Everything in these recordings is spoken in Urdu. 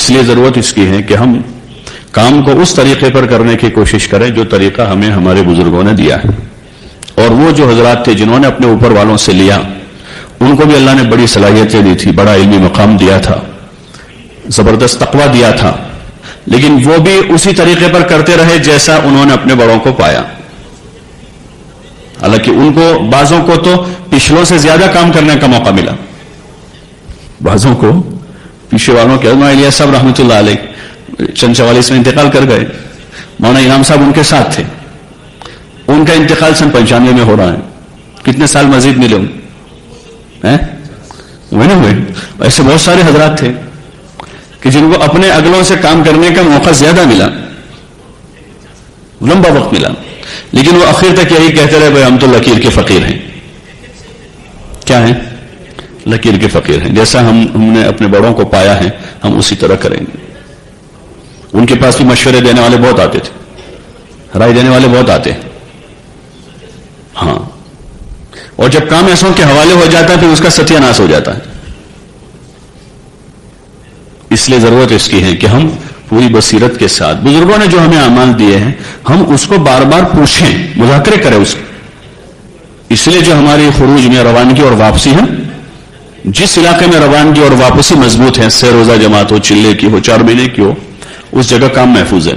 اس لیے ضرورت اس کی ہے کہ ہم کام کو اس طریقے پر کرنے کی کوشش کریں جو طریقہ ہمیں ہمارے بزرگوں نے دیا ہے. اور وہ جو حضرات تھے جنہوں نے اپنے اوپر والوں سے لیا، ان کو بھی اللہ نے بڑی صلاحیتیں دی تھی، بڑا علمی مقام دیا تھا، زبردست تقویٰ دیا تھا، لیکن وہ بھی اسی طریقے پر کرتے رہے جیسا انہوں نے اپنے بڑوں کو پایا. حالانکہ ان کو بعضوں کو تو پچھلوں سے زیادہ کام کرنے کا موقع ملا، بعضوں کو پیچھے والوں کے مولانا الیاس صاحب رحمۃ اللہ علیہ چند 44 میں انتقال کر گئے. مولانا انعام صاحب ان کے ساتھ تھے، ان کا انتقال سن 95 میں ہو رہا ہے. کتنے سال مزید ملے ہوئے. ایسے بہت سارے حضرات تھے کہ جن کو اپنے اگلوں سے کام کرنے کا موقع زیادہ ملا، لمبا وقت ملا، لیکن وہ آخر تک یہی کہتے رہے بھائی ہم تو لکیر کے فقیر ہیں. کیا ہیں؟ لکیر کے فقیر ہیں. جیسا ہم نے اپنے بڑوں کو پایا ہے ہم اسی طرح کریں گے. ان کے پاس بھی مشورے دینے والے بہت آتے تھے، رائے دینے والے بہت آتے ہیں. ہاں، اور جب کام ایسوں کے حوالے ہو جاتا ہے تو اس کا ستیہ ناش ہو جاتا ہے. اس لیے ضرورت اس کی ہے کہ ہم پوری بصیرت کے ساتھ بزرگوں نے جو ہمیں اعمال دیے ہیں ہم اس کو بار بار پوچھیں، مذاکرے کریں اس کے. اس لیے جو ہماری خروج میں روانگی اور واپسی ہے، جس علاقے میں روانگی اور واپسی مضبوط ہے، سہ روزہ جماعت ہو، چلے کی ہو، 4 مہینے کی ہو، اس جگہ کام محفوظ ہے.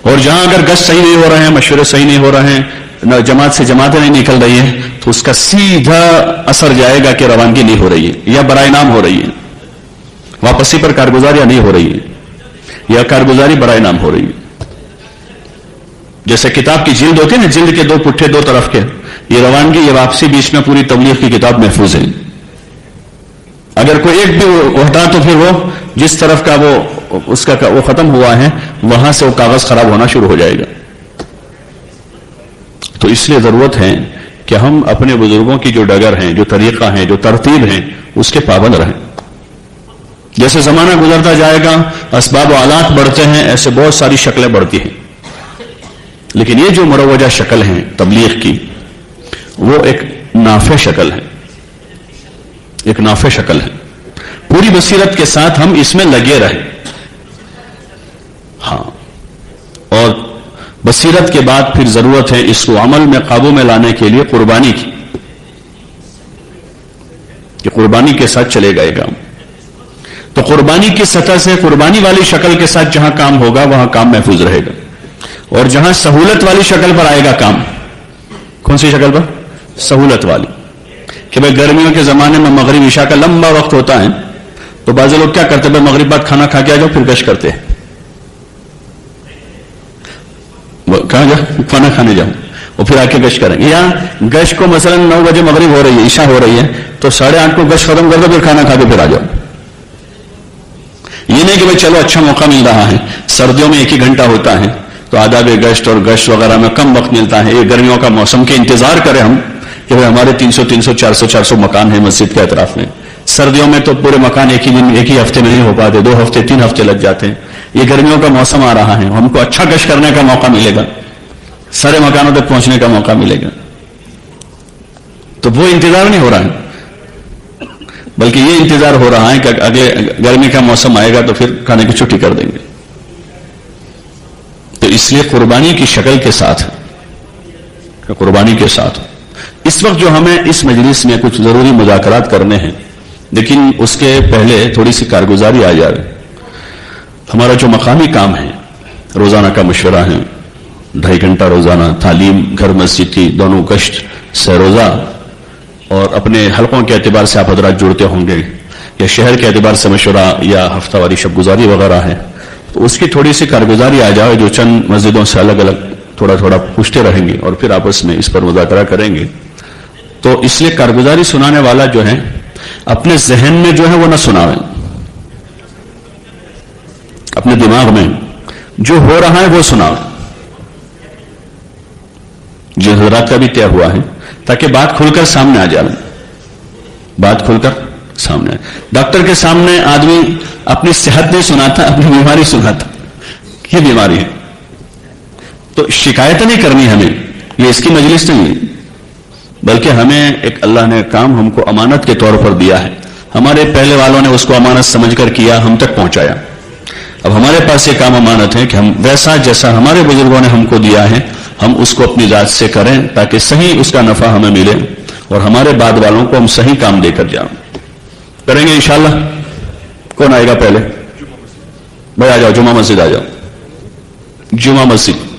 اور جہاں اگر گشت صحیح نہیں ہو رہے ہیں، مشورے صحیح نہیں ہو رہے ہیں، جماعت سے جماعتیں نہیں نکل رہی ہیں، تو اس کا سیدھا اثر جائے گا کہ روانگی نہیں ہو رہی ہے، یا برائے نام ہو رہی ہے، واپسی پر کارگزاریاں نہیں ہو رہی ہے، یا کارگزاری برائے نام ہو رہی ہے. جیسے کتاب کی جلد ہوتی ہے نا، جلد کے 2 پٹھے 2 طرف کے، یہ روانگی یہ واپسی بیچ میں پوری تبلیغ کی کتاب محفوظ ہے. اگر کوئی ایک بھی ہٹا تو پھر وہ جس طرف کا وہ ختم ہوا ہے وہاں سے وہ کاغذ خراب ہونا شروع ہو جائے گا. تو اس لیے ضرورت ہے کہ ہم اپنے بزرگوں کی جو ڈگر ہیں، جو طریقہ ہیں، جو ترتیب ہیں، اس کے پابند رہیں. جیسے زمانہ گزرتا جائے گا، اسباب و آلات بڑھتے ہیں، ایسے بہت ساری شکلیں بڑھتی ہیں، لیکن یہ جو مروجہ شکل ہے تبلیغ کی، وہ ایک نافع شکل ہے، ایک نافع شکل ہے. پوری بصیرت کے ساتھ ہم اس میں لگے رہیں. ہاں، اور بصیرت کے بعد پھر ضرورت ہے اس کو عمل میں قابو میں لانے کے لیے قربانی کی، کہ قربانی کے ساتھ چلے گئے گا. تو قربانی کی سطح سے، قربانی والی شکل کے ساتھ جہاں کام ہوگا وہاں کام محفوظ رہے گا. اور جہاں سہولت والی شکل پر آئے گا کام، کون سی شکل پر؟ سہولت والی. کہ بھائی گرمیوں کے زمانے میں مغرب عشاء کا لمبا وقت ہوتا ہے، تو بعض لوگ کیا کرتے ہیں، بھائی مغرب بعد کھانا کھا کے آ جاؤ پھر گشت کرتے ہیں. کہاں جاؤ؟ کھانا کھانے جاؤ اور پھر آ کے گشت کریں گے. یا گشت کو مثلا 9 بجے مغرب ہو رہی ہے، عشاء ہو رہی ہے، تو 8:30 کو گشت ختم کر دو، پھر کھانا کھا کے پھر آ جاؤ. یہ نہیں کہ بھائی چلو اچھا موقع مل رہا ہے، سردیوں میں 1 ہی گھنٹہ ہوتا ہے تو آداب گشت اور گشت وغیرہ میں کم وقت ملتا ہے. یہ گرمیوں کا موسم کے انتظار کریں ہم کہ بھائی ہمارے 300 400 مکان ہیں مسجد کے اطراف میں. سردیوں میں تو پورے مکان ایک ہی ہفتے میں نہیں ہو پاتے، 2 ہفتے 3 ہفتے لگ جاتے ہیں. یہ گرمیوں کا موسم آ رہا ہے، ہم کو اچھا گشت کرنے کا موقع ملے گا، سارے مکانوں تک پہنچنے کا موقع ملے گا. تو وہ انتظار نہیں ہو رہا ہے، بلکہ یہ انتظار ہو رہا ہے کہ اگلے گرمی کا موسم آئے گا تو پھر کھانے کی چھٹی کر دیں گے. تو اس لیے قربانی کی شکل کے ساتھ، قربانی کے ساتھ اس وقت جو ہمیں اس مجلس میں کچھ ضروری مذاکرات کرنے ہیں، لیکن اس کے پہلے تھوڑی سی کارگزاری آ جائے. ہمارا جو مقامی کام ہے، روزانہ کا مشورہ ہے، 2.5 گھنٹہ روزانہ تعلیم، گھر مسجد کی دونوں گشت، سہ روزہ، اور اپنے حلقوں کے اعتبار سے آپ حضرات جڑتے ہوں گے، یا شہر کے اعتبار سے مشورہ یا ہفتہ واری شب گزاری وغیرہ ہے، تو اس کی تھوڑی سی کارگزاری آ جائے. جو چند مسجدوں سے الگ الگ تھوڑا تھوڑا پوچھتے رہیں گے اور پھر آپس میں اس پر مذاکرہ کریں گے. تو اس لیے کارگزاری سنانے والا جو ہے اپنے ذہن میں جو ہے وہ نہ سناویں، اپنے دماغ میں جو ہو رہا ہے وہ سناویں. جن حضرات کا بھی طے ہوا ہے، تاکہ بات کھل کر سامنے آ جائے، بات کھل کر سامنے آئے. ڈاکٹر کے سامنے آدمی اپنی صحت نہیں سناتا، اپنی بیماری سناتا، یہ بیماری ہے. تو شکایت نہیں کرنی ہمیں، یہ اس کی مجلس نہیں ہے، بلکہ ہمیں ایک اللہ نے کام ہم کو امانت کے طور پر دیا ہے. ہمارے پہلے والوں نے اس کو امانت سمجھ کر کیا، ہم تک پہنچایا. اب ہمارے پاس یہ کام امانت ہے کہ ہم ویسا جیسا ہمارے بزرگوں نے ہم کو دیا ہے ہم اس کو اپنی ذات سے کریں تاکہ صحیح اس کا نفع ہمیں ملے اور ہمارے بعد والوں کو ہم صحیح کام دے کر جائیں. کریں گے انشاءاللہ. کون آئے گا پہلے؟ بھائی آ جاؤ، جمعہ مسجد آ جاؤ. جمعہ مسجد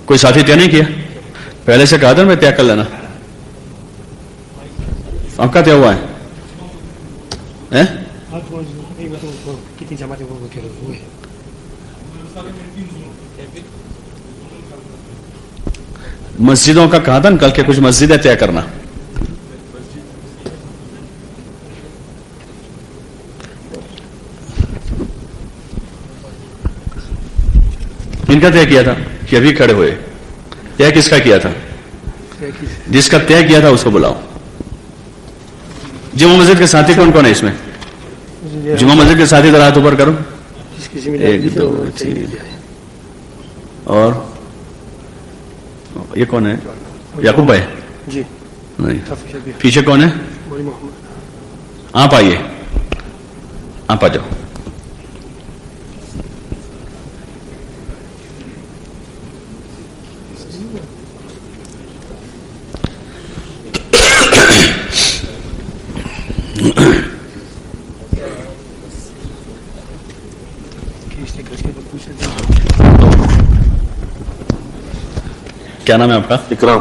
کوئی ساتھی طے نہیں کیا؟ پہلے سے کہا تھا میں طے کر لینا. آپ کا طے ہوا ہے؟ کتنی جماعتیں ہوئے؟ مسجدوں کا کہا تھا نا کل کے کچھ مسجدیں طے کرنا. ان کا طے کیا تھا کہ ابھی کھڑے ہوئے؟ طے کس کا کیا تھا؟ جس کا طے کیا تھا اس کو بلاؤ. جمعہ مسجد کے ساتھی کون کون ہے اس میں؟ جمعہ مسجد کے ساتھی ذرا ہاتھ اوپر کرو. 1 2 3 اور یہ کون ہے؟ یعقوب بھائی جی نہیں. پیچھے کون ہے؟ آپ آئیے، آپ آ جاؤ. کیا نام ہے آپ کا؟ اکرام.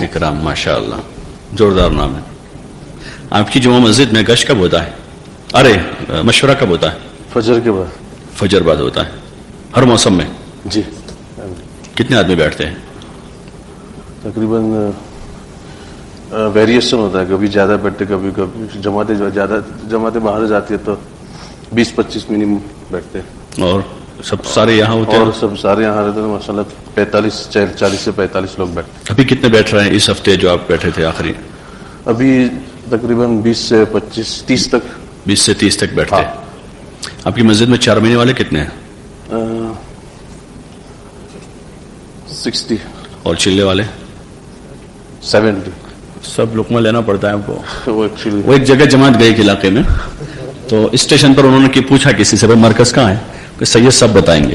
اکرام، ماشاء اللہ زوردار نام ہے. آپ کی جمعہ مسجد میں گشت کب ہوتا ہے؟ ارے مشورہ کب ہوتا ہے؟ فجر کے بعد. فجر بعد ہوتا ہے ہر موسم میں؟ جی. کتنے آدمی بیٹھتے ہیں؟ تقریباً ویریشن ہوتا ہے، کبھی زیادہ بیٹھتے کبھی جماعتیں باہر جاتی ہے تو 20-25 منیمم بیٹھتے ہیں. اور سب سارے یہاں ہوتے ہیں؟ اور سب سارے یہاں رہتے ہیں ماشاء اللہ. 40 سے 45 لوگ بیٹھتے ہیں. ابھی کتنے بیٹھ رہے ہیں اس ہفتے جو آپ بیٹھے تھے آخری؟ ابھی تقریباً 20 سے 25 30 تک. 20 سے 30 تک بیٹھتے ہیں. آپ کی مسجد میں 4 مہینے والے کتنے ہیں؟ 60. اور چلے والے؟ 70. سب لقمہ لینا پڑتا ہے آپ کو. وہ ایک جگہ جماعت گئی ایک علاقے میں، تو اسٹیشن پر انہوں نے پوچھا کسی سے بھائی مرکز کہاں ہے؟ کہ سید صاحب بتائیں گے.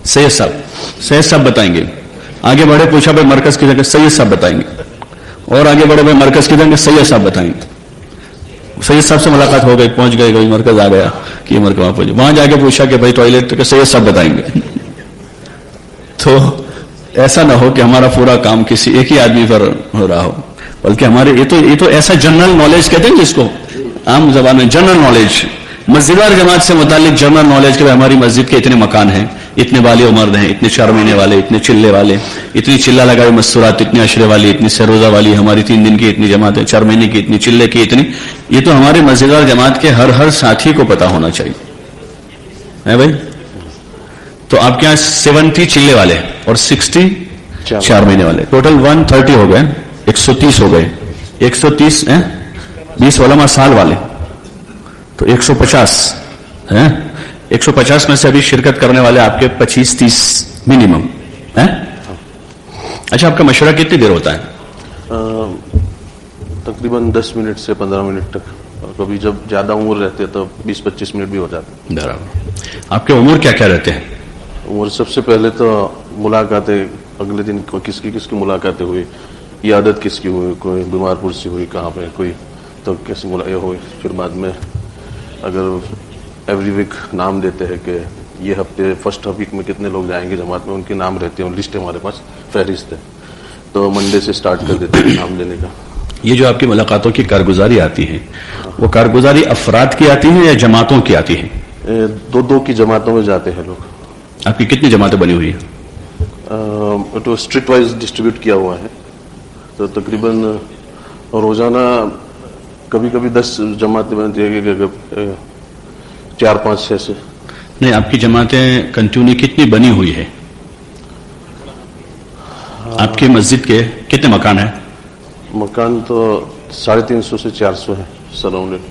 سید صاحب بتائیں گے. آگے بڑھے، پوچھا بھائی مرکز کی جگہ؟ سید صاحب بتائیں گے. اور آگے بڑھے، بھائی مرکز کی جگہ؟ سید صاحب بتائیں گے. سید صاحب سے ملاقات ہو گئی، پہنچ گئے، کوئی مرکز آ گیا کہ مرکز وہاں پہنچ. وہاں جا کے پوچھا کہ بھائی ٹوائلٹ؟ کہ سید صاحب بتائیں گے. تو ایسا نہ ہو کہ ہمارا پورا کام کسی ایک ہی آدمی پر ہو رہا ہو، بلکہ ہمارے یہ تو ایسا جنرل نالج کہتے ہیں جس کو عام زبان میں جنرل نالج، مسجدار جماعت سے متعلق جنرل نالج کہ ہماری مسجد کے اتنے مکان ہیں، اتنے بالی مرد ہیں، اتنے 4 مہینے والے، اتنے چلے والے، اتنی چلا لگائے مستورات، اتنے عشرے والی، اتنی سروزہ والی، ہماری 3 دن کی اتنی جماعت ہے، 4 مہینے کی اتنی، چلے کی اتنی. یہ تو ہمارے مسجدار جماعت کے ہر ساتھی کو پتا ہونا چاہیے ہے بھائی. تو آپ کے یہاں 70 چلے والے اور 60 4 مہینے والے، ٹوٹل 130 ہو گئے، 130 ہو گئے. 130 20 علماء سال والے تو 150 ہیں. 150 میں سے ابھی شرکت کرنے والے آپ کے 25-30 منیمم ہیں. اچھا، آپ کا مشورہ کتنی دیر ہوتا ہے؟ تقریباً 10 منٹ سے 15 منٹ تک. اور کبھی جب زیادہ عمر رہتے ہیں تو 20-25 منٹ بھی ہو جاتے ہیں. برابر. آپ کے عمر کیا کیا رہتے ہیں؟ عمر سب سے پہلے تو ملاقاتیں، اگلے دن کس کی ملاقاتیں ہوئی، یہ عادت کس کی ہوئی، کوئی بیمار پرسی ہوئی کہاں پہ، کوئی تو کیسی ملاقات ہوئی. پھر بعد میں اگر ایوری ویک نام دیتے ہیں کہ یہ ہفتے فرسٹ ویک میں کتنے لوگ جائیں گے جماعت میں، ان کے نام رہتے ہیں، لسٹ ہمارے پاس، فہرست ہے. تو منڈے سے سٹارٹ کر دیتے ہیں نام دینے کا. یہ جو آپ کی ملاقاتوں کی کارگزاری آتی ہے، وہ کارگزاری افراد کی آتی ہے یا جماعتوں کی آتی ہے؟ 2 کی جماعتوں میں جاتے ہیں لوگ. آپ کی کتنی جماعتیں بنی ہوئی ہیں؟ تو اسٹریٹ وائز ڈسٹریبیوٹ کیا ہوا ہے. تو تقریباً روزانہ کبھی 10 جماعتیں بنتی ہے، 4-5-6 سے. نہیں، آپ کی جماعتیں کنٹینیو کتنی بنی ہوئی ہے؟ آپ کی مسجد کے کتنے مکان ہیں؟ مکان تو 350 سے 400 ہے سراؤنڈنگ.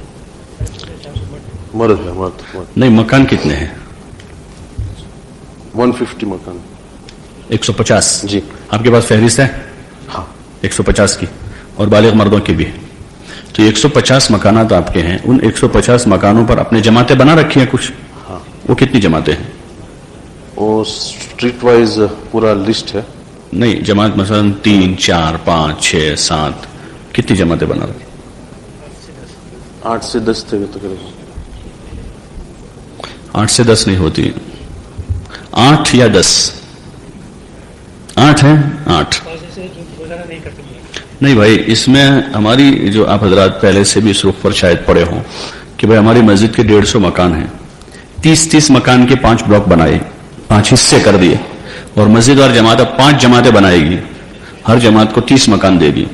مرد. نہیں، مکان کتنے ہیں؟ 150 مکان. 150. جی. آپ کے پاس فہرست ہے؟ ہاں. 150 کی. اور بالغ مردوں کی بھی. تو 150 مکانات آپ کے ہیں, ان 150 مکانوں پر اپنے جماعتیں بنا رکھی ہیں کچھ؟ ہاں. وہ کتنی جماعتیں ہیں؟ وہ اسٹریٹ وائز پورا لسٹ ہے. نہیں, جماعت مثلا 3 4 5 6 7 کتنی جماعتیں بنا رکھی؟ 8 سے 10 تھے تقریباً. 8 سے 10 نہیں ہوتی, 8 یا 10. 8 ہے, 8 روزانہ نہیں کرتے. نہیں بھائی, اس میں ہماری جو آپ حضرات پہلے سے بھی اس رخ پر شاید پڑے ہوں کہ بھائی ہماری مسجد کے 150 مکان ہیں, 30 مکان کے 5 بلاک بنائے, 5 حصے کر دیے, اور مسجد اور جماعت اب 5 جماعتیں بنائے گی, ہر جماعت کو 30 مکان دے گی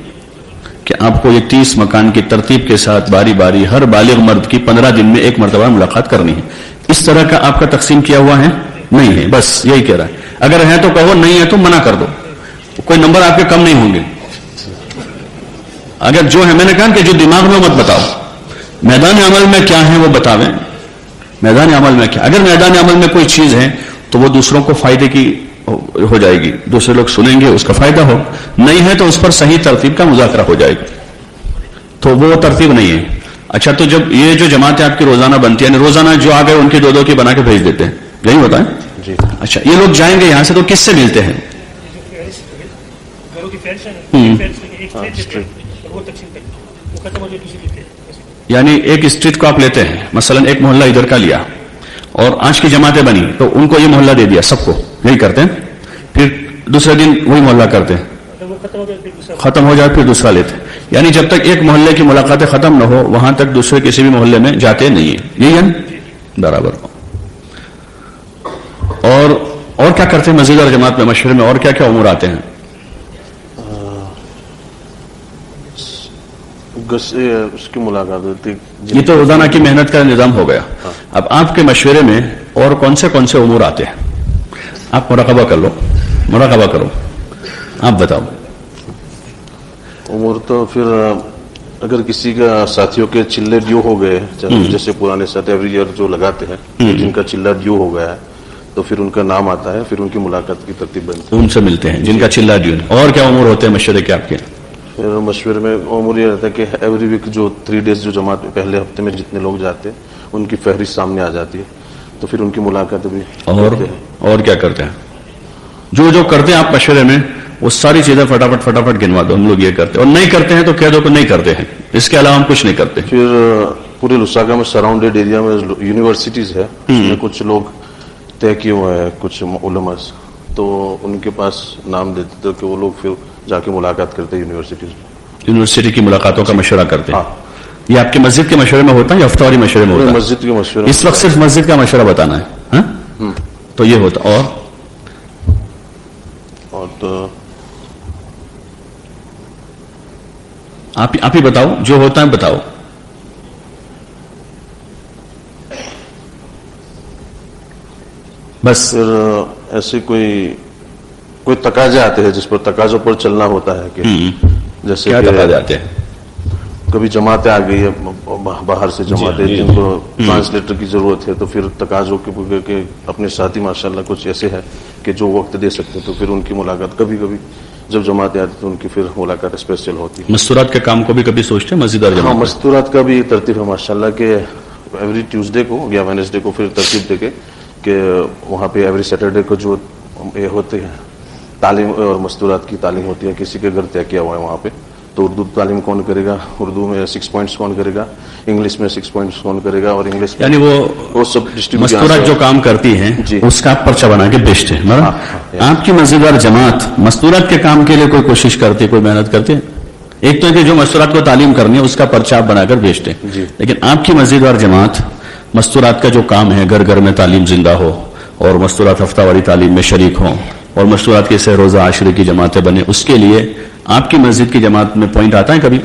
کہ آپ کو یہ 30 مکان کی ترتیب کے ساتھ باری باری ہر بالغ مرد کی 15 دن میں ایک مرتبہ ملاقات کرنی ہے. اس طرح کا آپ کا تقسیم کیا ہوا ہے؟ نہیں ہے, بس یہی کہہ رہا ہے. اگر ہے تو کہو, نہیں ہے تو منع کر دو, کوئی نمبر آپ کے کم نہیں ہوں گے. اگر جو ہے, میں نے کہا کہ جو دماغ میں مت بتاؤ, میدان عمل میں کیا ہے وہ بتاویں. میدان عمل میں کیا, اگر میدان عمل میں کوئی چیز ہے تو وہ دوسروں کو فائدے کی ہو جائے گی, دوسرے لوگ سنیں گے, اس کا فائدہ ہو. نہیں ہے تو اس پر صحیح ترتیب کا مذاکرہ ہو جائے گا. تو وہ ترتیب نہیں ہے. اچھا, تو جب یہ جو جماعتیں آپ کی روزانہ بنتی ہیں, روزانہ جو آ گئے ان کی 2 کی بنا کے بھیج دیتے ہیں, یہی ہوتا ہے جی. اچھا, یہ لوگ جائیں گے یہاں سے تو کس سے ملتے ہیں؟ گھروں کی فیلس ہے, وہ تقسیم کرتے ہیں, وہ ختم ہو جائے دوسری لیتے ہیں. یعنی ایک اسٹریٹ کو آپ لیتے ہیں, مثلا ایک محلہ ادھر کا لیا, اور آج کی جماعتیں بنی تو ان کو یہ محلہ دے دیا سب کو, یہی کرتے ہیں. پھر دوسرے دن وہی محلہ کرتے ہیں, وہ ختم ہو گیا, ختم ہو جائے پھر دوسرا لیتے ہیں. یعنی جب تک ایک محلے کی ملاقاتیں ختم نہ ہو وہاں تک دوسرے کسی بھی محلے میں جاتے نہیں ہیں, یہی ہے برابر. اور کیا کرتے ہیں مسجد اور جماعت میں مشورے میں, اور کیا کیا امور آتے ہیں؟ اس کی ملاقات ہوتی. یہ تو روزانہ کی محنت کا نظام ہو گیا. اب آپ کے مشورے میں اور کون سے امور آتے ہیں؟ آپ مراقبہ کر لو, مراقبہ کرو, آپ بتاؤ. امور تو پھر اگر کسی کا ساتھیوں کے چلے ڈیو ہو گئے, جیسے پرانے ساتھی ایوری ایئر جو لگاتے ہیں, جن کا چلہ ڈیو ہو گیا ہے تو پھر ان کا نام آتا ہے, پھر ان کی ملاقات کی ترتیب بنتی ہے. ان سے ملتے ہیں جن کا چلہ ڈیو. اور کیا امور ہوتے ہیں مشورے کے آپ کے؟ پھر مشورے میں امور یہ رہتا ہے کہ ایوری ویک جو 3 days جو جماعت میں پہلے ہفتے میں جتنے لوگ جاتے ہیں ان کی فہرست سامنے آ جاتی ہے, تو پھر ان کی ملاقات بھی. اور کیا کرتے ہیں؟ جو کرتے ہیں آپ مشورے میں وہ ساری چیزیں فٹافٹ گنوا دو. ہم لوگ یہ کرتے ہیں, اور نہیں کرتے ہیں تو کہہ دو کہ نہیں کرتے ہیں, اس کے علاوہ ہم کچھ نہیں کرتے. پھر پورے لساکا میں سراؤنڈیڈ ایریا میں یونیورسٹیز ہے, اس میں کچھ لوگ طے کیے ہوئے ہیں, کچھ علماء, تو ان کے پاس نام دیتے تھے کہ وہ لوگ پھر جا کے ملاقات کرتے ہیں یونیورسٹیز میں. یونیورسٹی کی ملاقاتوں کا مشورہ کرتے ہیں. یہ آپ کے مسجد کے مشورے میں ہوتا ہے یا ہفتہ واری مشورے میں ہوتا ہے؟ مسجد کے مشورے. اس وقت صرف مسجد کا مشورہ بتانا ہے. تو یہ ہوتا. اور تو آپ ہی بتاؤ, جو ہوتا ہے بتاؤ. بس پھر ایسے کوئی تقاضے آتے ہیں جس پر تقاضوں پر چلنا ہوتا ہے, کہ جیسے کیا تقاضے آتے ہیں؟ کبھی جماعتیں آ گئی ہے باہر سے جماعتیں جن کو ٹرانسلیٹر کی ضرورت ہے, تو پھر تقاضوں کے اپنے ساتھی ماشاءاللہ کچھ ایسے ہیں کہ جو وقت دے سکتے ہیں, تو پھر ان کی ملاقات کبھی جب جماعتیں آتی تو ان کی پھر ملاقات اسپیشل ہوتی ہے. مستورات کے کام کو بھی کبھی سوچتے ہیں مسجد اور جماعت؟ مستورات کا بھی ترتیب ہے ماشاءاللہ کہ ایوری ٹیوزڈے کو یا وینسڈے کو پھر ترتیب دے کے کہ وہاں پہ ایوری سیٹرڈے کو جو یہ ہوتے ہیں تعلیم اور مستورات کی تعلیم ہوتی ہے, کسی کے گھر طے کیا ہوا ہے وہاں پہ, تو اردو تعلیم کون کرے گا, اردو میں 6 points کون کرے گا, انگلش میں 6 points کون کرے گا, اور انگلش یعنی وہ سب مستورات جو کام کرتی ہیں اس کا پرچہ بنا کے بیچتے ہیں. آپ کی مسجد اور جماعت مستورات کے کام کے لیے کوئی کوشش کرتی ہے, کوئی محنت کرتی ہے؟ ایک تو ہے کہ جو مستورات کو تعلیم کرنی ہے اس کا پرچہ آپ بنا کر بیچتے ہیں, لیکن آپ کی مسجد اور جماعت مستورات کا جو کام ہے, گھر گھر میں تعلیم زندہ ہو, اور مستورات ہفتہ واری تعلیم میں شریک ہوں, اور مستورات کے سہ روزہ عاشرے کی جماعتیں بنے, اس کے لیے آپ کی مسجد کی جماعت میں پوائنٹ آتا ہے کبھی؟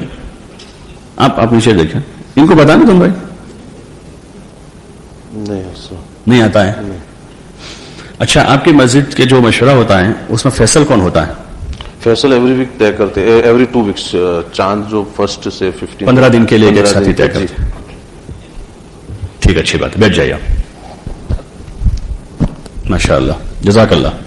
آپ نیچے دیکھیں, ان کو بتا نا تم بھائی. نہیں آتا ہے. اچھا, آپ کی مسجد کے جو مشورہ ہوتا ہے اس میں فیصل کون ہوتا ہے؟ فیصل ایوری ویک طے کرتے, ایوری 2 weeks, چاند جو 1 سے 15 15 دن کے لیے ایک ساتھی طے کرتے. ٹھیک, اچھی بات, بیٹھ جائیے آپ. ماشاء اللہ, جزاک اللہ.